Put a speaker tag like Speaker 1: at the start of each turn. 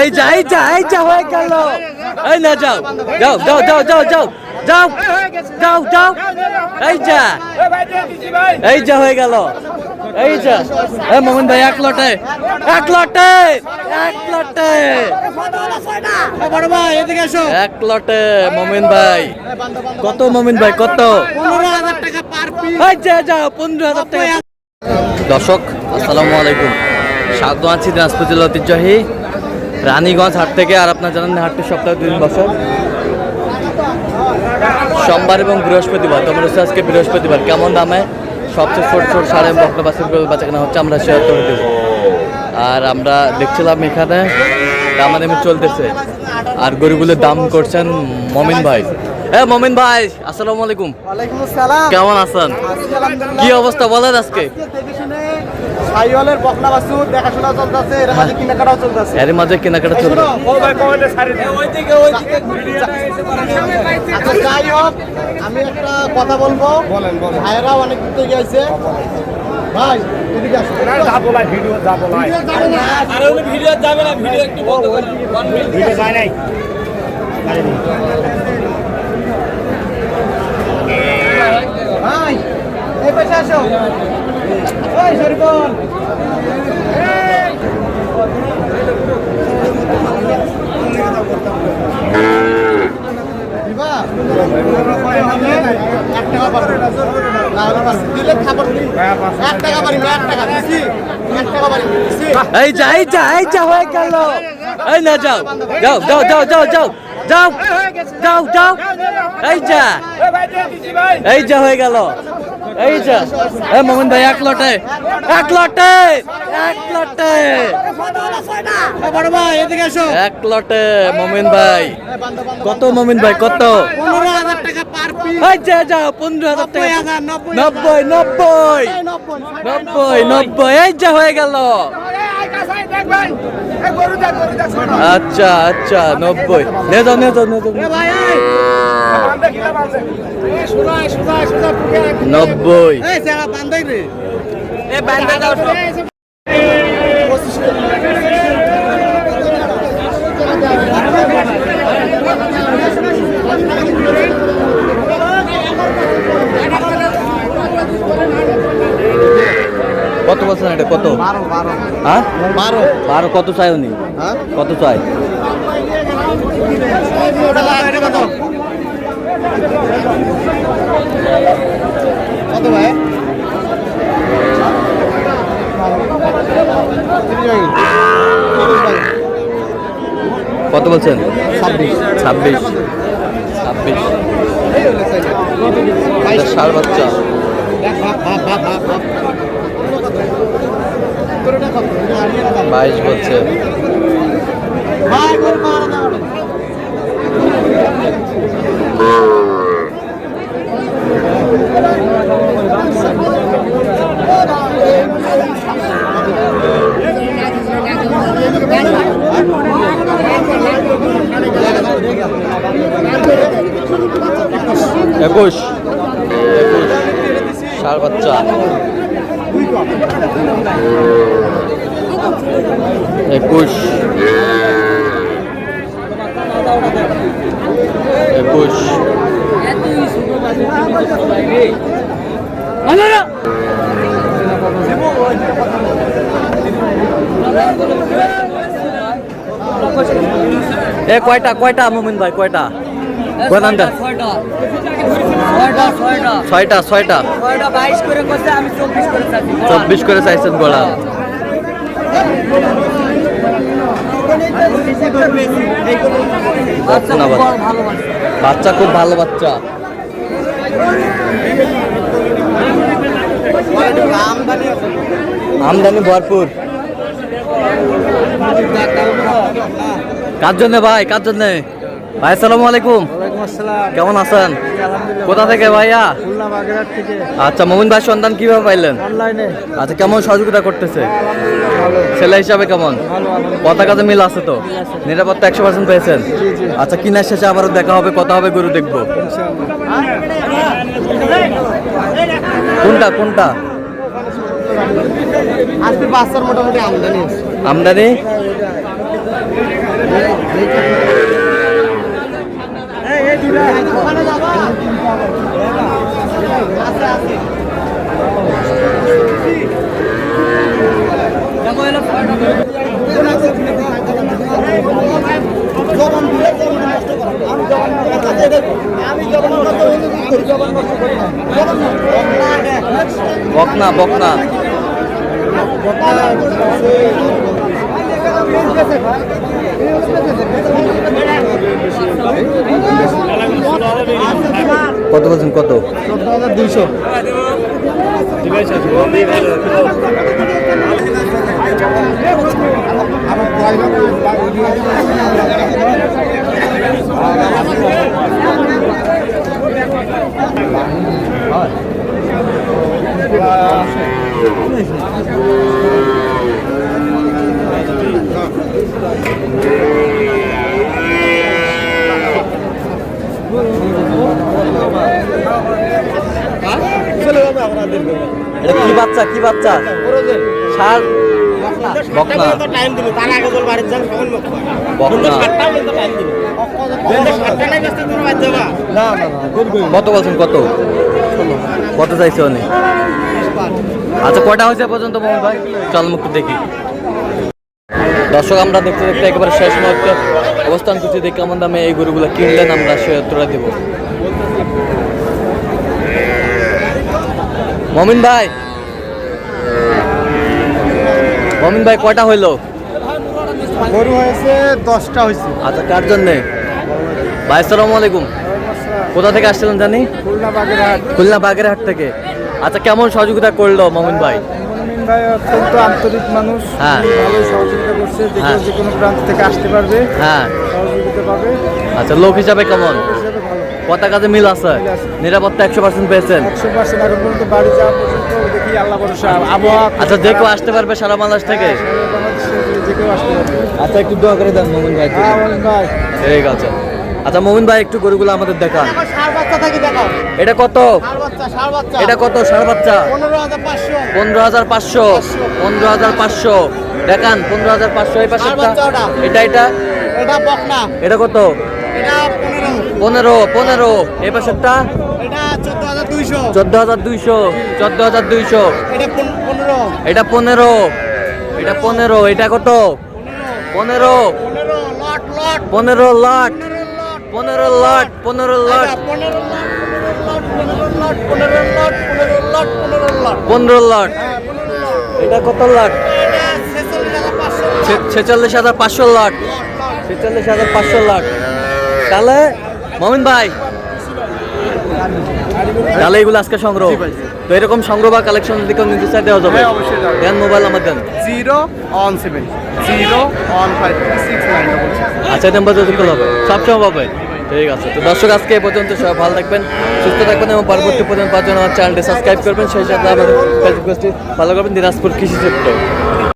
Speaker 1: এই যা এই যা এই যা হয়ে গেল। এই না যাও যাও যাও যাও যাও যাও যাও যাও যাও এই যা এই যা হয়ে গেল। এই যা মোমিন ভাই এক লটে এক লটে এক লটে এক লটে মোমিন ভাই। কত মোমিন ভাই কত?
Speaker 2: 15,000 টাকা পার পিস।
Speaker 1: এই যা যাও 15,000 টাকা। দর্শক আসসালামু আলাইকুম, স্বাগত আছি দিনাজপুর জেলা ঐতিহ্যবাহী রানীগঞ্জ হাট থেকে। আর আপনার জানেন হাটটি সপ্তাহে 2 দিন বছর, সোমবার এবং বৃহস্পতিবার। তোমরা আজকে বৃহস্পতিবার কেমন দামে সবচেয়ে ছোট ছোট সাড়ে বকনা বাছুর বাচ্চা কেনা হচ্ছে আমরা শেয়ার করে দেবো। আর আমরা দেখছিলাম এখানে দামাদামি চলতেছে আর গরুগুলোর দাম করছেন মমিন ভাই। মমিন ভাই আসসালামু আলাইকুম।
Speaker 2: ওয়ালাইকুম আসসালাম।
Speaker 1: কেমন আছেন? কি অবস্থা বলেন আজকে?
Speaker 2: সাইওয়ালের বকনা বাছুর দেখাশোনা চলতেছে, এর মাঝে কেনাকাটাও চলতেছে।
Speaker 1: এর মাঝে কেনাকাটা চলবে।
Speaker 2: আচ্ছা যাই হোক, আমি একটা কথা বলবো। বলেন বলেন। ভাইয়েরা অনেক দূর থেকে আইছে। ভাই এদিকে আসুন। ভিডিও যাবে না। আরে ওই ভিডিও যাবে না, ভিডিও একটু বন্ধ করেন। ভিডিও যায় নাই। ভাই এই পাশে আসো। ওই শরীফুল
Speaker 1: এই যা এই যা এই যা হয়ে গেল। এই না যাও যাও যাও যাও যাও যাও যাও যাও যাও এই যা এই যা হয়ে গেল। এই যা মোহন ভাই এক লটে এক লটে এক লটে এক লটে মোমিন ভাই। কত মোমিন ভাই কত?
Speaker 2: 15,000 টাকা পার পিস।
Speaker 1: এই যা যাও 15,000 টাকা। 90 90 90 90 এই যা হয়ে গেল। আচ্ছা আচ্ছা 90 নে যাও নে যাও নে যাও 90
Speaker 2: এই সারা বান্দাই রে।
Speaker 1: এ বান্দা দাও তো। কত বলছেন এটা? কত?
Speaker 2: 12
Speaker 1: হ্যাঁ
Speaker 2: 12
Speaker 1: 12 কত চাই উনি?
Speaker 2: হ্যাঁ
Speaker 1: কত চাই?
Speaker 2: কত ভাই?
Speaker 1: কত বলছেন?
Speaker 2: 26
Speaker 1: 26 ষাঁড় বাচ্চা। বাইশ বলছে। একুশ ষাঁড় বাচ্চা। একুশ একুশ এ কয়টা কয়টা মোমিন ভাই কয়টা? ছয়টা ছয়টা 24 করে চাইছেন গোড়া। বাচ্চা খুব ভালো বাচ্চা। আমদানি ভরপুর। কার জন্য ভাই? কার জন্য ভাই? আসসালামু আলাইকুম। কেমন আছেন? কোথা থেকে ভাইয়া? আচ্ছা মোমিন ভাই সন্ধান কিভাবে পাইলেন? আচ্ছা কেমন সহযোগিতা করতেছে? ছেলে হিসাবে কেমন? পতাকাতে মিল আছে তো? নিরাপত্তা 100% পেয়েছেন? আচ্ছা কিনার শেষে আবারও দেখা হবে, কথা হবে, গরু দেখবো। কোনটা কোনটা?
Speaker 2: আজকে বাচ্চার মোটামুটি আমদানি আছে।
Speaker 1: আমদানি
Speaker 2: ওখানে যাবা? আছে আছে। জবান দিলে জবান নষ্ট করো। আমি জবান নষ্ট করি, জবান নষ্ট করি না।
Speaker 1: বকনা বকনা কত বলছেন কত?
Speaker 2: 14,200।
Speaker 1: এটা কি বাচ্চা কি বাচ্চা? ষাঁড় বকনা বকনা কত বলছেন কত? কত চাইছে অনেক? আচ্ছা কয়টা হয়েছে এ পর্যন্ত মোহন ভাই? চল মুখ দেখি। দর্শক আমরা দেখতে দেখতে একেবারে শেষ মুহূর্তে অবস্থান করছি, দেখে কেমন দামে এই গরুগুলো কিনলেন আমরা সে উত্তরা দেব। মমিন ভাই, মমিন ভাই কয়টা হইলো?
Speaker 2: গরু হয়েছে 10টা হয়েছে।
Speaker 1: আচ্ছা কার জন্যে? ভাই আসসালামু আলাইকুম, কোথা থেকে আসছিলেন জানি?
Speaker 2: খুলনা বাগেরহাট।
Speaker 1: খুলনা বাগেরহাট থেকে। আচ্ছা কেমন সহযোগিতা করলো মমিন ভাই?
Speaker 2: মমিন ভাই অত্যন্ত আন্তরিক মানুষ,
Speaker 1: হ্যাঁ।
Speaker 2: ভালো সহযোগিতা করছে,
Speaker 1: হ্যাঁ।
Speaker 2: যে কোনো প্রান্ত থেকে আসতে পারবে,
Speaker 1: হ্যাঁ
Speaker 2: সহযোগিতা পাবে।
Speaker 1: আচ্ছা লোক হিসাবে কেমন?
Speaker 2: হিসেবে ভালো,
Speaker 1: কথা কাজে মিল আছে?
Speaker 2: মিল আছে।
Speaker 1: নিরাপত্তা 100% পেয়েছেন?
Speaker 2: 100% এখন পর্যন্ত বাড়ি যাওয়া পর্যন্ত দেখি আল্লাহ ভরসা। আবহাওয়া
Speaker 1: আচ্ছা যে কেউ আসতে পারবে সারা বাংলাদেশ থেকে?
Speaker 2: বাংলাদেশ থেকে যে কেউ আসতে পারবে।
Speaker 1: আচ্ছা একটু দোয়া করে দেন মমিন ভাই।
Speaker 2: হ্যাঁ মমিন ভাই।
Speaker 1: ঠিক আছে। আচ্ছা মমিন ভাই একটু গরুগুলো আমাদের দেখান।
Speaker 2: ষাঁড় বাচ্চা থাকি দেখাও।
Speaker 1: এটা কত?
Speaker 2: ষাঁড় বাচ্চা।
Speaker 1: এটা কত ষাঁড় বাচ্চা?
Speaker 2: 15,500।
Speaker 1: 15,500। 15,500 দেখান। 15,500 এই পাশে।
Speaker 2: ষাঁড় বাচ্চা ওটা।
Speaker 1: এটা এটা
Speaker 2: এটা বকনা।
Speaker 1: এটা কত?
Speaker 2: এটা 15।
Speaker 1: 15 এই পাশেরটা
Speaker 2: এটা 14,200।
Speaker 1: 14,200। 14,200
Speaker 2: এটা 15।
Speaker 1: এটা 15। এটা 15 এটা কত? 15
Speaker 2: লট লট
Speaker 1: 15 লাখ 15 লাখ 15 লাখ 15 লাখ। এটা কত লাখ? 46,500 লাখ। 46,500 লাখ। তাহলে মমিন ভাই তাহলে এগুলো আজকে সংগ্রহ, তো এরকম সংগ্রহ বা কালেকশন যদি কেউ নিতে চাই দেওয়া যাবে? দেন মোবাইল আমার দেন।
Speaker 2: 017 015
Speaker 1: আচ্ছা নাম্বার যদি কল হবে সবসময় পাবে। ঠিক আছে, তো দর্শক আজকে এই পর্যন্ত, সবাই ভালো থাকবেন, সুস্থ থাকবেন এবং পরবর্তী পর্যন্ত পাওয়ার জন্য আমার চ্যানেলটি সাবস্ক্রাইব করবেন, সেই সাথে আমাদের ফেসবুক পেজটি ফলো করবেন, দিনাজপুর কৃষি চিত্র।